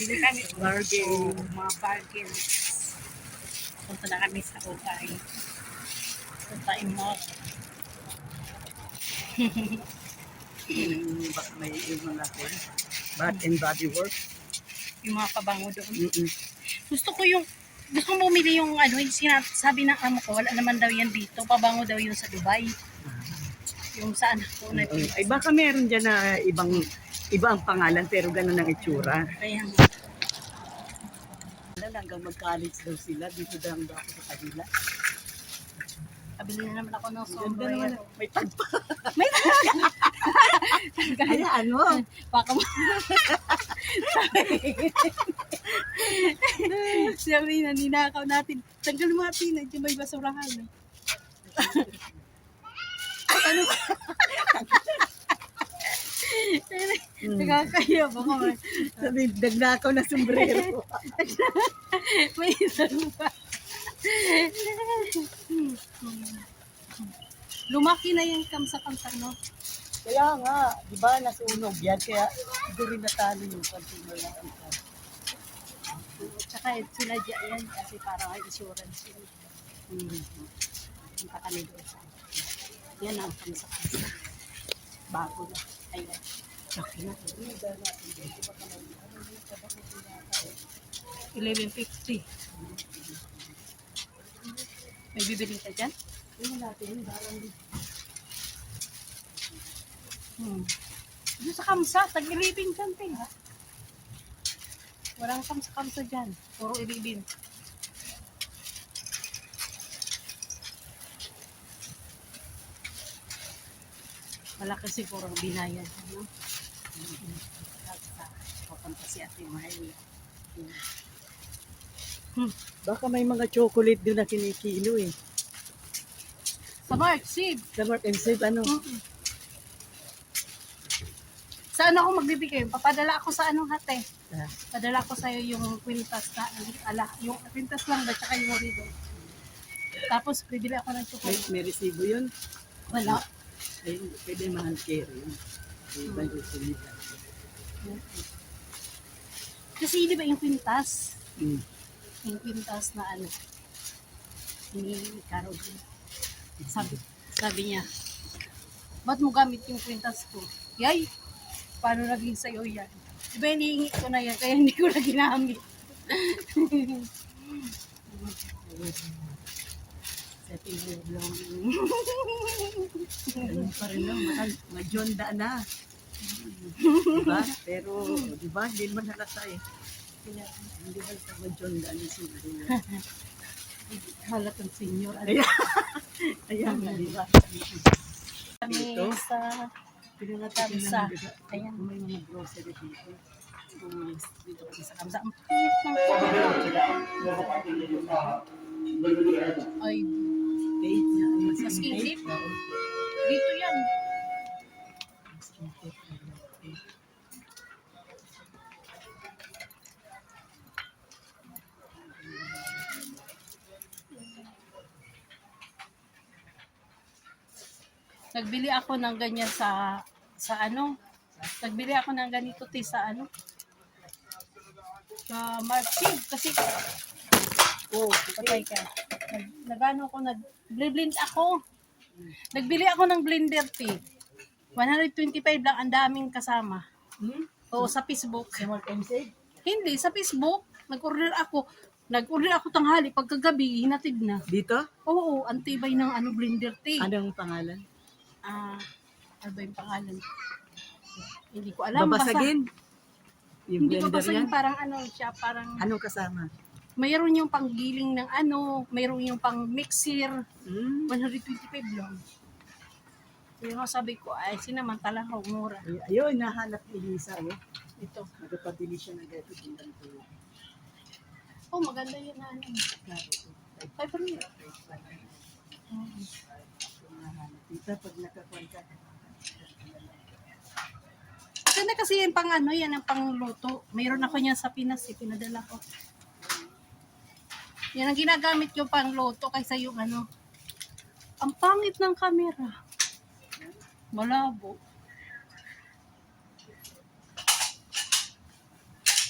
Bili kami bargain, mga bargains. Punta na kami sa Ukay. Punta Mall. Baka may yung mga Bath and Body Works. Yung mga pabango doon. Mm-mm. Gusto ko bumili yung ano, yung sabi ng amo ko, wala naman daw yan dito. Pabango daw yun sa Dubai. Yung sa anak ko na Ay baka meron dyan na iba ang pangalan pero gano'n ang itsura. Kaya Hanggang mag-college daw sila, dito daw ako sa kanila. kabili na naman ako ng Ganda sombrero. naman, may tagpa. May Kaya ano? baka mo. Sabi na, ninakaw natin. Tanggal mo natin, nandiyan may basurahan. Ano ba? Nagkakaya baka Sabi, dagnakaw na sombrero. may isang pa. Lumaki na yung kamsa-kamsa, no? Kaya nga, di ba, nasunog yan. Kaya hindi rin natalo yung pagsunog ng kamsa. Tsaka sinadya yan kasi parang ay insurance yun. Punta kami doon sa yan ang kamsa-kamsa. Bago na. Ayan. Okay na. 11.50. May bibili ka dyan? Yun natin, barang Doon sa kamsa, tag-ilibin dyan, ting. Walang kamsa-kamsa dyan. Puro ilibin. Malaki siguro ang binayan. No? Papunta si Ate Mahal. Baka may mga chocolate doon na kinikilo eh. Sa Mark, Sid. Sa Mark and Save, ano? Saan ako magbibigay? Papadala ako sa anong hate. Ah. Padala ko sa'yo yung kwintas na, yung kwintas lang ba, tsaka yung ribbon. Tapos, bibili ako ng chocolate. May resibo yun? Wala. Ay, pwede mahal care yun. Iba yung resibo. Kasi di ba yung kwintas? Mm. Yung kwintas na ano, ni Carol. Sabi niya, ba't mo gamit yung kwintas ko? Yay! Paano naging sa'yo yan? Di ba hinihingi ko na yan, kaya hindi ko na ginamit. Sa tinulong. Ganun pa rin lang, majonda na. Diba? Pero, diba, hindi naman halata eh. Hindi halata majonda na siguro. Halatang senior. Ayan nga, diba? Kami Dito? sa Pinangatin Kamsa. na ng Ayan. may mga grocery dito. Dito kami sa Kamsa. Ang pangit ng ay, Date na. mas init. Dito yan. Nagbili ako ng ganyan sa ano. Nagbili ako ng ganito sa ano. Sa Market kasi patay ka. Nagano ako nag-blend ako. Nagbili ako ng blender tea. 125 lang, ang daming kasama. Oo, sa Facebook. Sa Mark and Save? Hindi, sa Facebook. Nag-order ako tanghali, pagkagabi, hinatid na. Dito? Oo, ang tibay ng ano, blender tea. Anong pangalan? Ano ba yung pangalan? Hindi ko alam. Babasagin? Yung Hindi ko blender basta yan? yung parang ano siya, parang Anong kasama? mayroon yung panggiling ng ano, mayroon yung pang mixer, 125 lang. Kaya nga sabi ko, ay sinamantala ko, mura. Ayun, nahanap ni Lisa. Oh. Ito. Nagpapabili siya ng gato. Oh, maganda yun na ano. 500. Dito, pag nakakuan ka. Maganda kasi yung pang ano, yan ang pangluto. Mayroon ako niyan sa Pinas, pinadala ko. Yan ang ginagamit yung pangluto kaysa yung ano. Ang pangit ng camera. Malabo.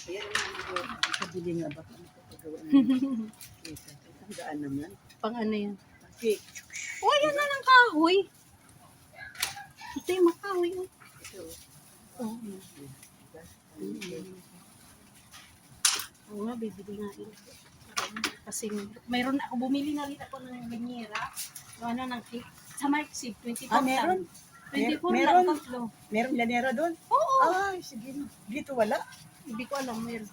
Ayan ang kabili nga ba kami kapagawa ng kesa. Ang gaan naman. Pang ano yan? Okay. Oh, yan na ng kahoy. Ito yung makahoy. Oh. Ito. Oo. Oo nga, bibili nga yun. Kasi mayroon ako, bumili na rin ako ng banyera. Yung ano ng cake. Sa Marksib, 24 Ah, meron? lang. 24 Meron? lang, tatlo. Meron lanera doon? Oo. Ay, sige na. Dito wala. Hindi ko alam, meron.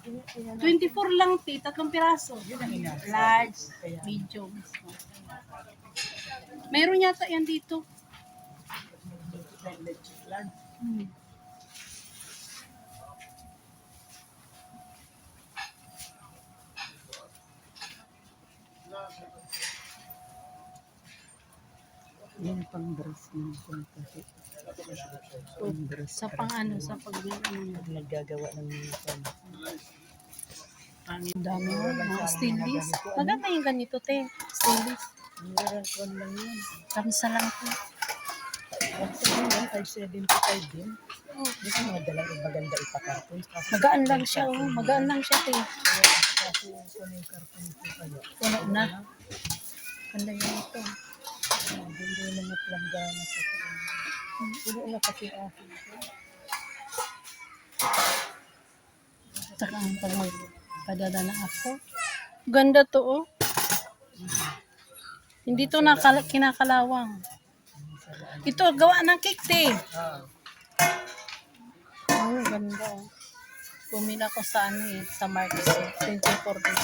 24 lang, tatlong piraso. Yun ang inasabi. Large, Kaya, medium. Meron yata yan dito. land. Hmm. Yan pang dress ng konti. Pang dress. Sa pang ano, sa pag ano. Naggagawa ng Ang dami mo, mga stainless. Maganda yung ganito, te. Stainless. meron ko lang yan. Kamsa lang po. Yan, 575 din. Dito mga dalang maganda ipakarton. Magaan lang siya, oh. Magaan lang siya, te. Kasi yung karton ko kaya. Puno na. Ganda yun ito. Hindi na maplangganan sa karton. Puno na kasi akin. Saka ang pag magpadala na ako. Ganda to, oh. Hindi to kinakalawang. Ito, gawa ng cake, te. Oh, ganda, oh. Bumila ko sa ano eh, sa Marcos, 24 din.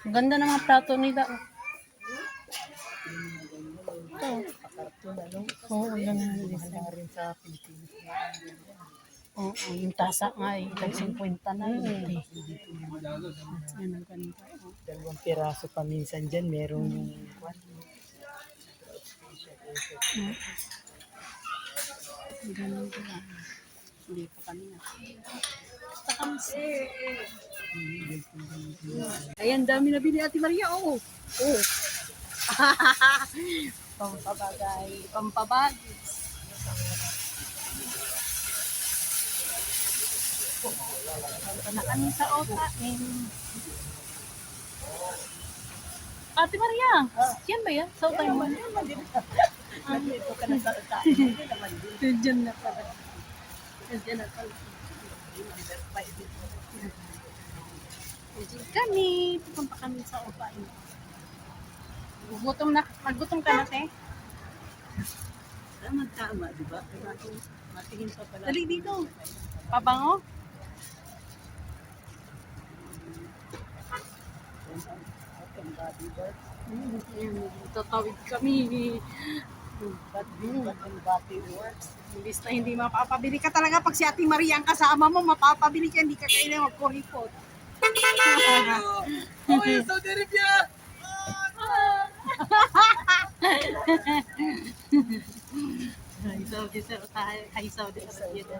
Ang ganda ng mga plato nila, oh. Ito. Karton ano? Oo, oh, yan ang design. Mahal rin sa Pilipinas. Oo, yung tasa nga eh, tag 50 na yun. Yan ang ganda. Oh. 2 piraso pa minsan dyan. Merong Ganun ko lang. Hindi pa kami na. Basta kami Ayan, dami na bili Ate Maria, oh. Oh. Pampabagay, pampabagis. Punta na kami sa Ota. Ate Maria, yan ba yan? Sa Ota mo? Ito ka na sa tayo. Hindi naman din. Diyan na pala. Diyan na pala. Diyan kami. Pupunta kami sa Ota. Magutom ka na, te? Tama, di ba? Matingin pa pala. Dali dito. Pabango? Tatawid kami. Bati works. Imbis na hindi mapapabili ka talaga pag si Ate Maria ang kasama mo, mapapabili ka, hindi ka kailangan magkuripot. Oh, yung Saudi Arabia! Hi Saudi Arabia.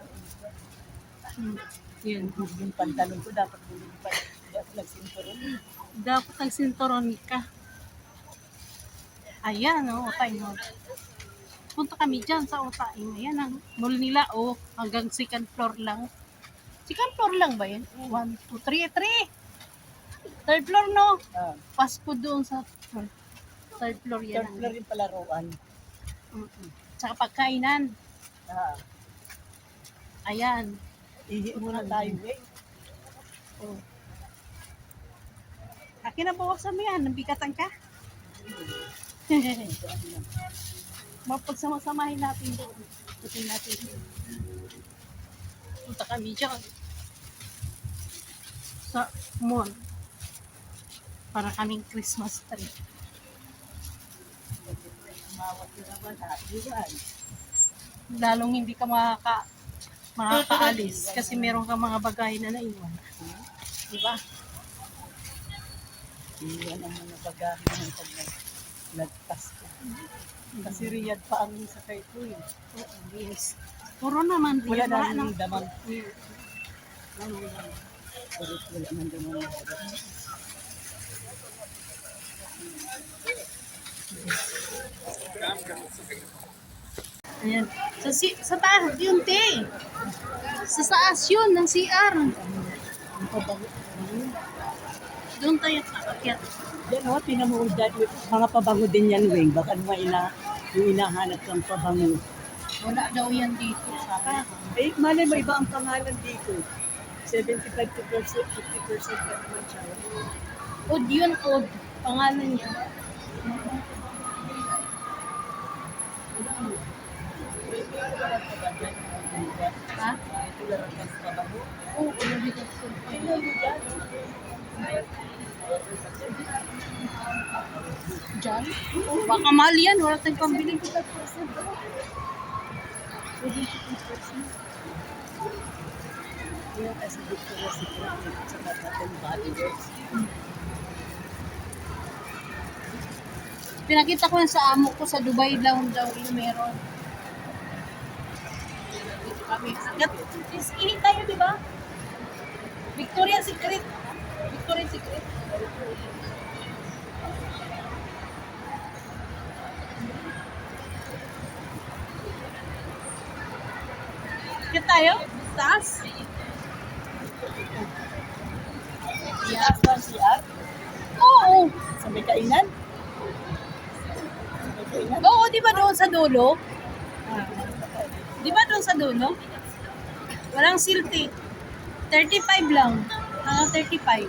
Yun. Yung pantalon ko dapat bumili pa. Dapat nagsinturon. Dapat ang sinturon ka. Ayan, oh, Otay Mall. Punta kami dyan sa Otay. Ayan ang mall nila, oh. Hanggang second floor lang. Second floor lang ba yan? 1, 2, 3, 3. Third floor, no? Fast food doon sa third floor yan. Third floor yung palaruan. Tsaka pagkainan. Ayan. Ihi muna tayo, eh. Oh. Akin na bawasan mo yan. Nabigatan ka. Mapagsama-samahin natin doon. Putin natin. Punta kami dyan. Sa mall. Para kaming Christmas tree. Mawat yun naman, ha? Lalong hindi ka makakaalis kasi meron kang mga bagay na naiwan. Diba? Iyan ang mga bagahe ng pag nagpasko. Kasi Riyadh pa ang sakay ko, eh. Yes. Puro naman din. Wala Wala nang nang daman. Ano. Wala nang daman. Ayan. Sa taas, yun, te. Sa taas yun, ng CR. Ang pabango. Doon tayo akyat. Yan o, tinan mo dyan. Mga pabango din yan, Wing. Baka naman yung hinahanap kang pabango. Wala daw yan dito. Sabi. Eh, malay mo, iba ang pangalan dito. 75% 50% pa naman siya. Odd yun, Odd. Pangalan niya. Ha? Oo, ano dito? Diyan? Baka mahal yan. Wala tayong pambili. Yan kasi Victoria's Secret at saka Bath and Body Works. Pinakita ko yan sa amo ko sa Dubai daw yung meron. Dito kami. Ihi tayo, di ba? Victoria's Secret. Victoria's Secret. Kaya tayo? Taas? Yes, ba siya? Oo. Sa may kainan? Sa may kainan? Oo, di ba doon sa dulo? Di ba doon sa dulo? Walang silti. 35 lang. Hanggang 35.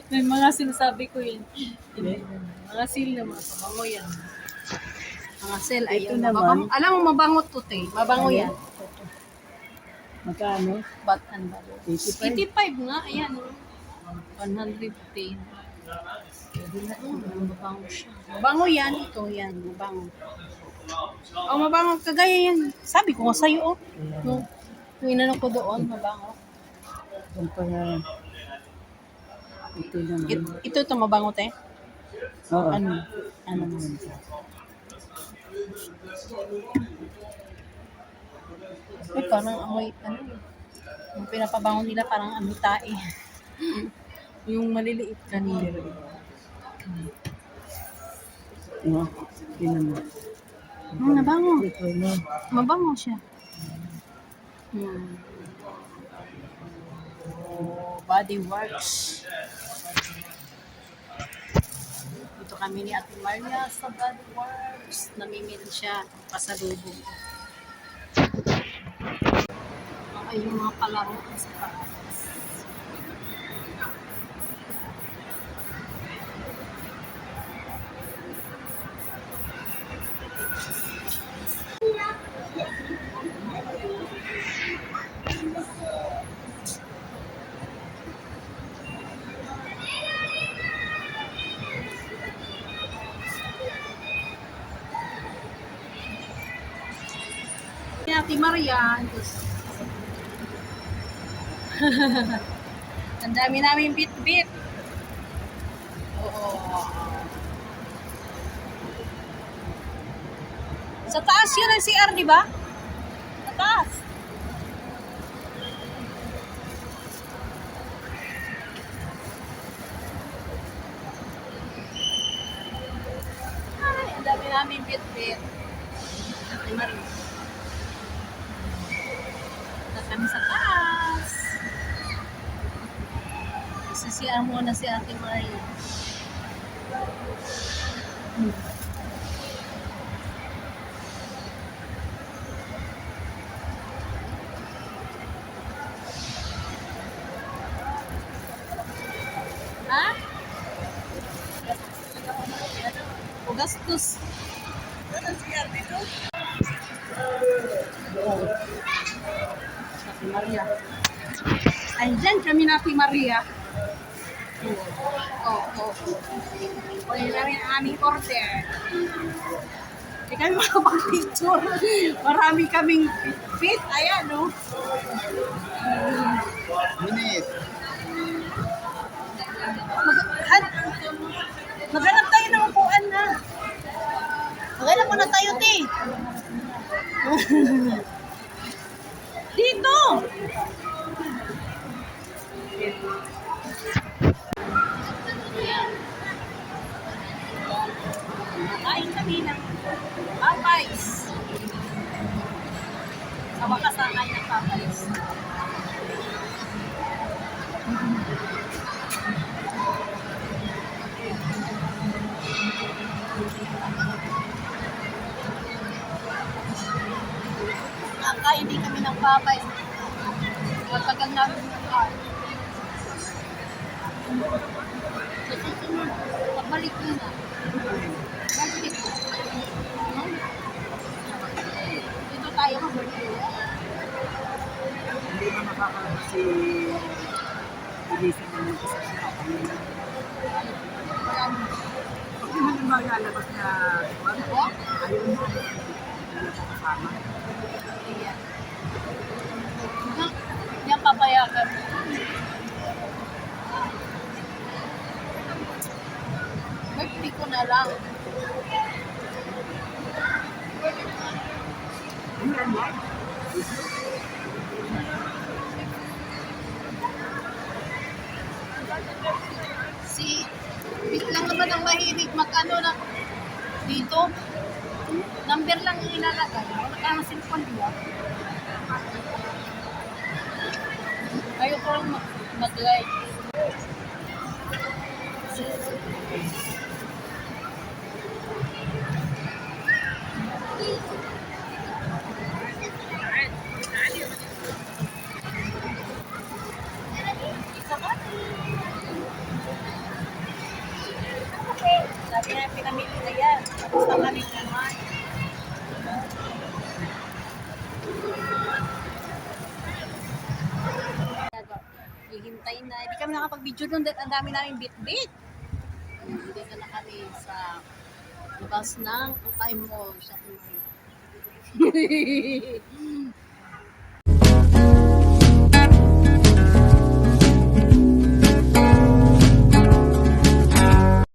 May mga sinasabi ko yun. Mga seal na mga pabango yan. Mga seal, Ito ayun. naman. Mabango. Alam mo, mabango to, te. Mabango yan. Magkano? Bat and bubble. 85. 85 nga, ayan. 110. Mabango siya. Mabango yan, ito yan, mabango. Oh, mabango, kagaya yan. Sabi ko nga sa'yo, oh. Yung inano ko doon, mabango. Kung para ito naman. Ito mabango, te. Oo. Ano? Ano naman? Ay, parang amoy, ano, yung pinapabango nila parang amoy tae. Yung maliliit kanina. Oo. Tingnan mo. Nabango. Ito na. Mabango siya. Body Works. Dito kami ni Ate Maria sa Body Works. Namimili siya pasalubong. Ay, yung mga palaro sa taas. Ate Maria. Ang dami namin bit-bit. Oo. Sa taas yun ang CR, di ba? Sa taas. Ay, ang dami namin bit-bit. Ate Maria. Kami sa taas. Sisiyan muna si Ate Maria. Ha? O gastos. Ano siya dito? Ate Maria. Andyan kami na Ate Maria. Oo. Kunin namin ang aming order. Hindi kami makapag-picture. Marami kaming fit. Ayan, no? Minute. Maghanap tayo ng upuan na. Maghanap muna tayo, te. Dito! Kain kami ng Popeyes. Sa wakas, kain ng Popeyes. Kakain din kami ng Popeyes. Matagal namin ng kain. Sa susunod, pagbalik ko na. Balik. Dito tayo mag-birthday. Hindi na makakalabas si Elisa na mag-isa siya. Pag naman yung malalabas na Ako? ayun mo, hindi ka kasama. Yan papayagan. Birthday ko na lang. Ano yan? Si Bit lang naman ang mahilig mag-ano na dito. Number lang yung ilalagay. Wala ka ng cellphone, di ba? Ayoko lang mag-like. Sabi na pinamili na yan. Tapos naman naman. Hihintay na. Hindi kami nakapag-video doon dahil ang dami namin bit-bit. Dito na kami sa labas ng time mo. Shopping mall.